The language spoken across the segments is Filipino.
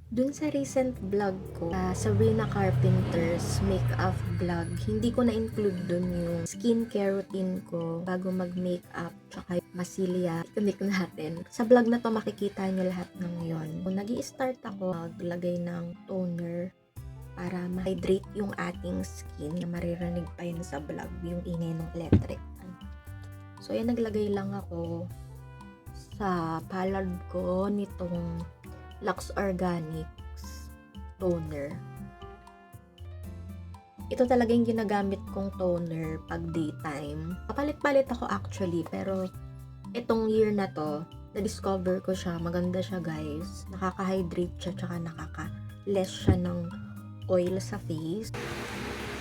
Dun sa recent vlog ko, Sabrina Carpenter's makeup vlog, hindi ko na-include dun yung skincare routine ko bago mag-makeup, tsaka yung masilya, technique natin. Sa vlog na to, makikita nyo lahat ng yon. Nag-i-start ako maglagay ng toner para ma-hydrate yung ating skin na maririnig pa yun sa vlog, yung ingay ng electric. So, yan, naglagay lang ako sa palad ko nitong Lux Organics toner. Ito talaga yung ginagamit kong toner pag daytime. Papalit-palit ako actually, pero itong year na to, na-discover ko siya. Maganda siya, guys. Nakaka-hydrate siya, tsaka nakaka-less siya ng oil sa face.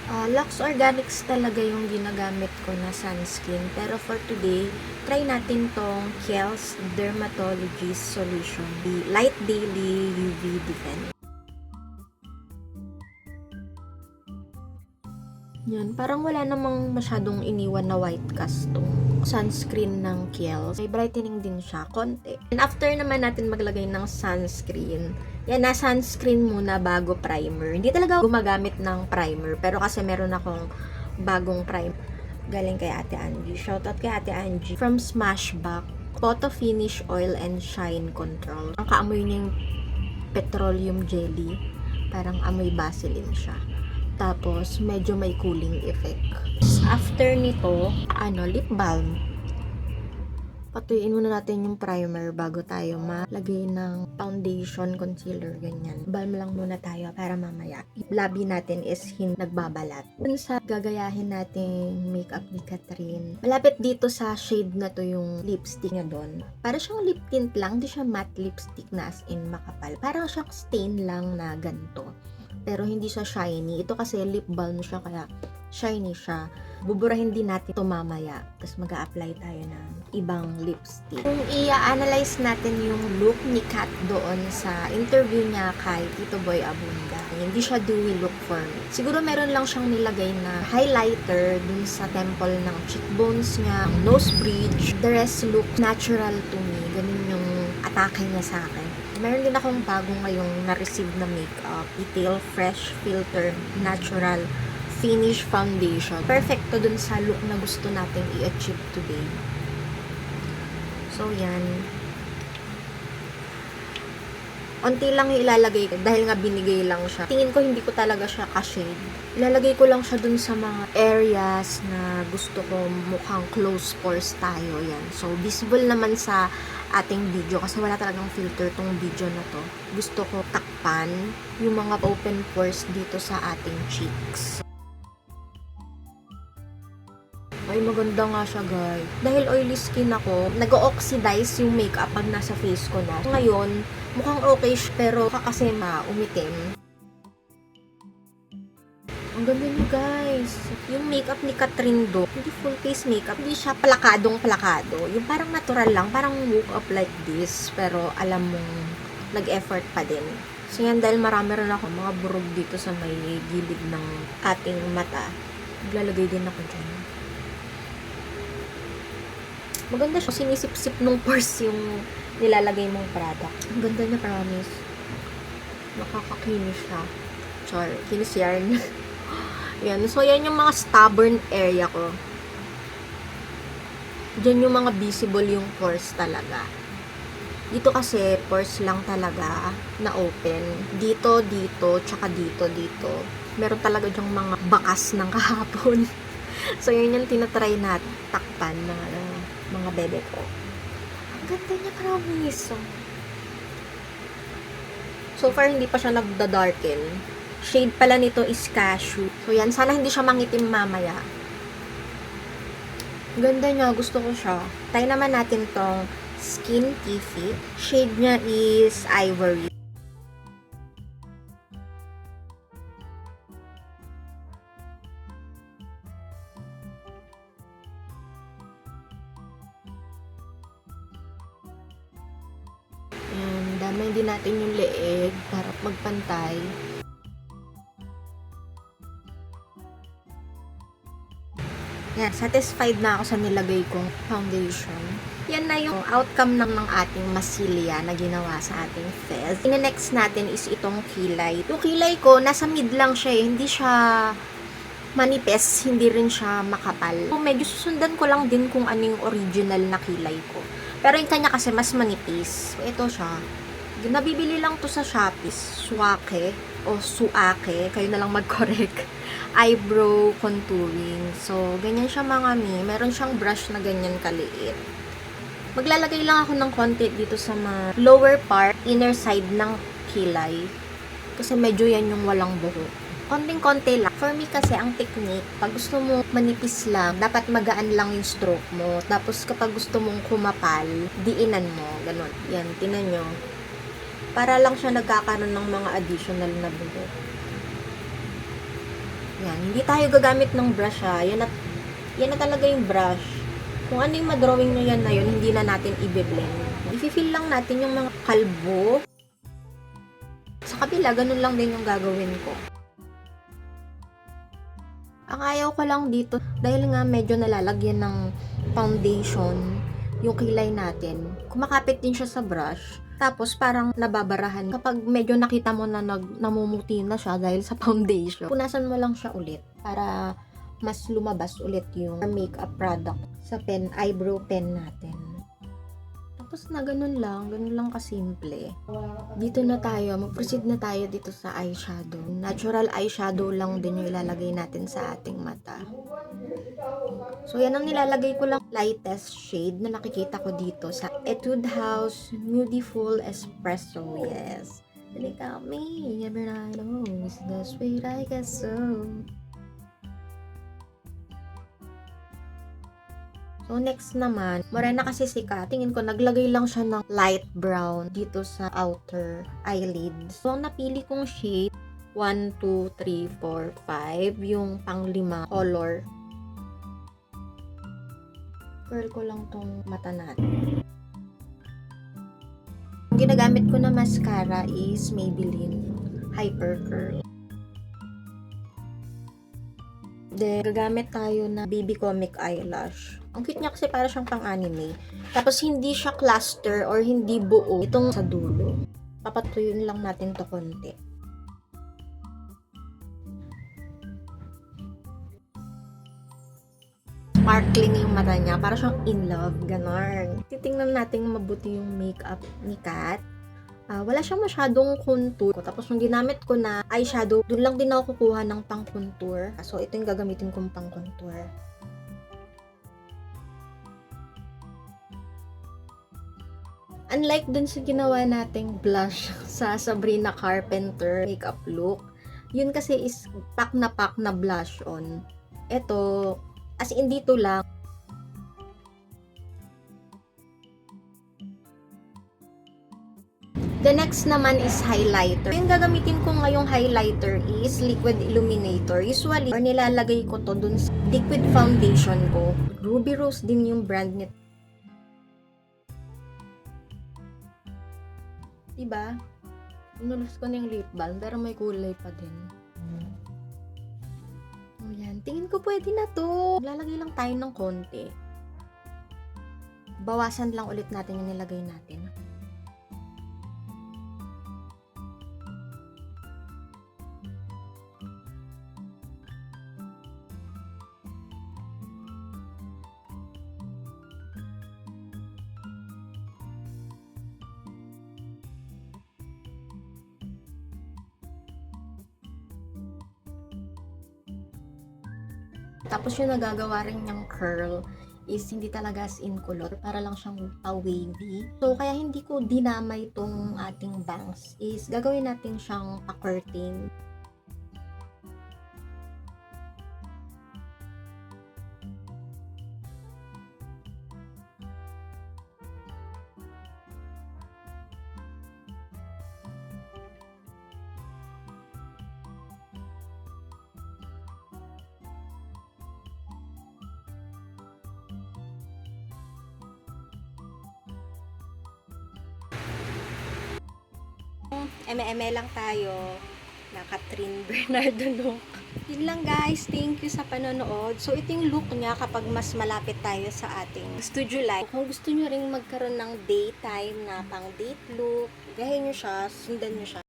Lux Organics talaga yung ginagamit ko na sunscreen. Pero for today, try natin tong Kiehl's Dermatologist Solution, the Light Daily UV Defense. Yan, parang wala namang masyadong iniwan na white cast tong sunscreen ng Kiehl's. May brightening din siya, konti. And after naman natin maglagay ng sunscreen, yan, na sunscreen muna bago primer. Hindi talaga gumagamit ng primer, pero kasi meron akong bagong primer galing kay Ate Angie. Shoutout kay Ate Angie. From Smashback, Photo Finish Oil and Shine Control. Ang kaamoy niya yung petroleum jelly. Parang amoy Vaseline siya. Tapos, medyo may cooling effect. After nito, lip balm. Patuyuin muna natin yung primer bago tayo malagay ng foundation, concealer, ganyan. Balm lang muna tayo para mamaya. Labi natin is nagbabalat. Dun sa gagayahin natin makeup ni Catherine, malapit dito sa shade na to yung lipstick niya doon. Para siyang lip tint lang, di siya matte lipstick na as in makapal. Parang siyang stain lang na ganito. Pero hindi siya shiny. Ito kasi lip balm siya, kaya shiny siya. Buburahin din natin ito mamaya. Tapos mag-a-apply tayo ng ibang lipstick. Kung i-analyze natin yung look ni Kat doon sa interview niya kay Tito Boy Abunda, hindi siya dewy look for me. Siguro meron lang siyang nilagay na highlighter dun sa temple ng cheekbones niya, nose bridge. The rest look natural to me. Ganun yung atake niya sa akin. Meron din akong bago ngayong na-receive na makeup. Detail Fresh Filter Natural Finish Foundation. Perfecto dun sa look na gusto natin i-achieve today. So, yan. Unti lang yung ilalagay ko dahil nga binigay lang siya. Tingin ko hindi ko talaga siya ka-shade. Ilalagay ko lang siya dun sa mga areas na gusto ko mukhang close pores tayo. Yan. So, visible naman sa ating video kasi wala talagang filter tong video na to. Gusto ko takpan yung mga open pores dito sa ating cheeks. Ay, maganda nga siya, guys. Dahil oily skin ako, nag-oxidize yung makeup pag nasa face ko na. Ngayon, mukhang okay siya, pero kasi umitim. Ang ganda niya, guys. Yung makeup ni Catherine do, hindi full face makeup, hindi siya plakadong-plakado. Yung parang natural lang, parang woke up like this, pero alam mong nag-effort pa din. So yan, dahil marami rin ako mga burog dito sa may gilid ng ating mata, naglalagay din ako dyan. Maganda siya. Sinisip-sip nung purse yung nilalagay mong product. Ang ganda niya, promise. Nakakakinis siya. Char. Kinis yarn. Yan. So, yan yung mga stubborn area ko. Diyan yung mga visible yung pores talaga. Dito kasi, pores lang talaga na open. Dito, tsaka dito. Meron talaga dyang mga bakas ng kahapon. So, yun yung tinatry natin takpan na mga bebe ko. Ang ganda niya, promise. So far, hindi pa siya nagda-darken. Shade pala nito is cashew. So yan, sana hindi siya mangitim mamaya. Ang ganda niya, gusto ko siya. Try naman natin tong Skin Fit. Shade niya is ivory. Damay din natin yung leeg para magpantay. Yan, satisfied na ako sa nilagay kong foundation. Yan na yung outcome ng ating masilya na ginawa sa ating face. Next natin is itong kilay. Yung kilay ko, nasa mid lang siya eh. Hindi siya manipis, hindi rin siya makapal. So, medyo susundan ko lang din kung ano yung original na kilay ko. Pero yung kanya kasi mas manipis. So, ito siya. Nabibili lang to sa Shopee. Suake o Suake. Kayo na lang mag-correct. Eyebrow contouring. So, ganyan siya mga mi. Meron siyang brush na ganyan kaliit. Maglalagay lang ako ng konti dito sa lower part, inner side ng kilay. Kasi medyo yan yung walang buhok. Konting-konti lang. For me kasi, ang technique, pag gusto mo manipis lang, dapat magaan lang yung stroke mo. Tapos kapag gusto mong kumapal, diinan mo. Ganon. Yan, tinan nyo. Para lang siya nagkakaroon ng mga additional na buhok. Yan. Hindi tayo gagamit ng brush ha. Yan na talaga yung brush. Kung ano yung madrawing nyo yan na yun, hindi na natin i-blend. I-feel lang natin yung mga kalbo. Sa kabila, ganun lang din yung gagawin ko. Ang ayaw ko lang dito, dahil nga medyo nalalagyan ng foundation yung kilay natin. Kumakapit din siya sa brush. Tapos parang nababarahan. Kapag medyo nakita mo na namumuti na siya dahil sa foundation, punasan mo lang siya ulit para mas lumabas ulit yung makeup product sa eyebrow pen natin. Tapos na ganun lang kasimple. Dito na tayo, mag-proceed na tayo dito sa eyeshadow. Natural eyeshadow lang din yung ilalagay natin sa ating mata. So yan ang nilalagay ko lang, lightest shade na nakikita ko dito sa Etude House Beautiful Espresso. Yes. They got me every night. Oh, it's the sweet I guess so. So, next naman, morena kasi sika. Tingin ko, naglagay lang siya ng light brown dito sa outer eyelid. So, ang napili kong shade, 1, 2, 3, 4, 5. Yung pang-5 color. Curl ko lang tong mata natin. Ang ginagamit ko na mascara is Maybelline Hyper Curl. Then, gagamit tayo na Baby Comic Eyelash. Ang cute niya kasi para siyang pang-anime. Tapos, hindi siya cluster or hindi buo itong sa dulo. Papatuyuin lang natin to konti. Sparkling yung mata niya. Para siyang in love. Ganon. Titingnan natin mabuti yung makeup ni Kat. Wala siyang masyadong contour. Tapos yung ginamit ko na eyeshadow, dun lang din ako kukuha ng pang contour. So ito yung gagamitin kong pang contour. Unlike dun sa ginawa nating blush sa Sabrina Carpenter makeup look, yun kasi is pack na blush on. Ito, as in dito lang, the next naman is highlighter. Yung gagamitin ko ngayong highlighter is liquid illuminator. Usually, or nilalagay ko to dun sa liquid foundation ko. Ruby Rose din yung brand nito. Diba? Inulos ko na yung lip balm, pero may kulay pa din. O yan, tingin ko pwede na to. Lalagay lang tayo ng konti. Bawasan lang ulit natin yung nilagay natin. Tapos yung nagagawa rin niyang curl is hindi talaga as in kulot. Para lang siyang pa-wavy. So, kaya hindi ko dinamay tong ating bangs. Is gagawin natin siyang pa-curtain. Eme-eme lang tayo. na Catherine Bernardo look. Yun lang guys, thank you sa panonood. So ito yung look niya kapag mas malapit tayo sa ating studio life. Kung gusto nyo ring magkaroon ng daytime na pang date look, gahin nyo siya, sundan nyo siya.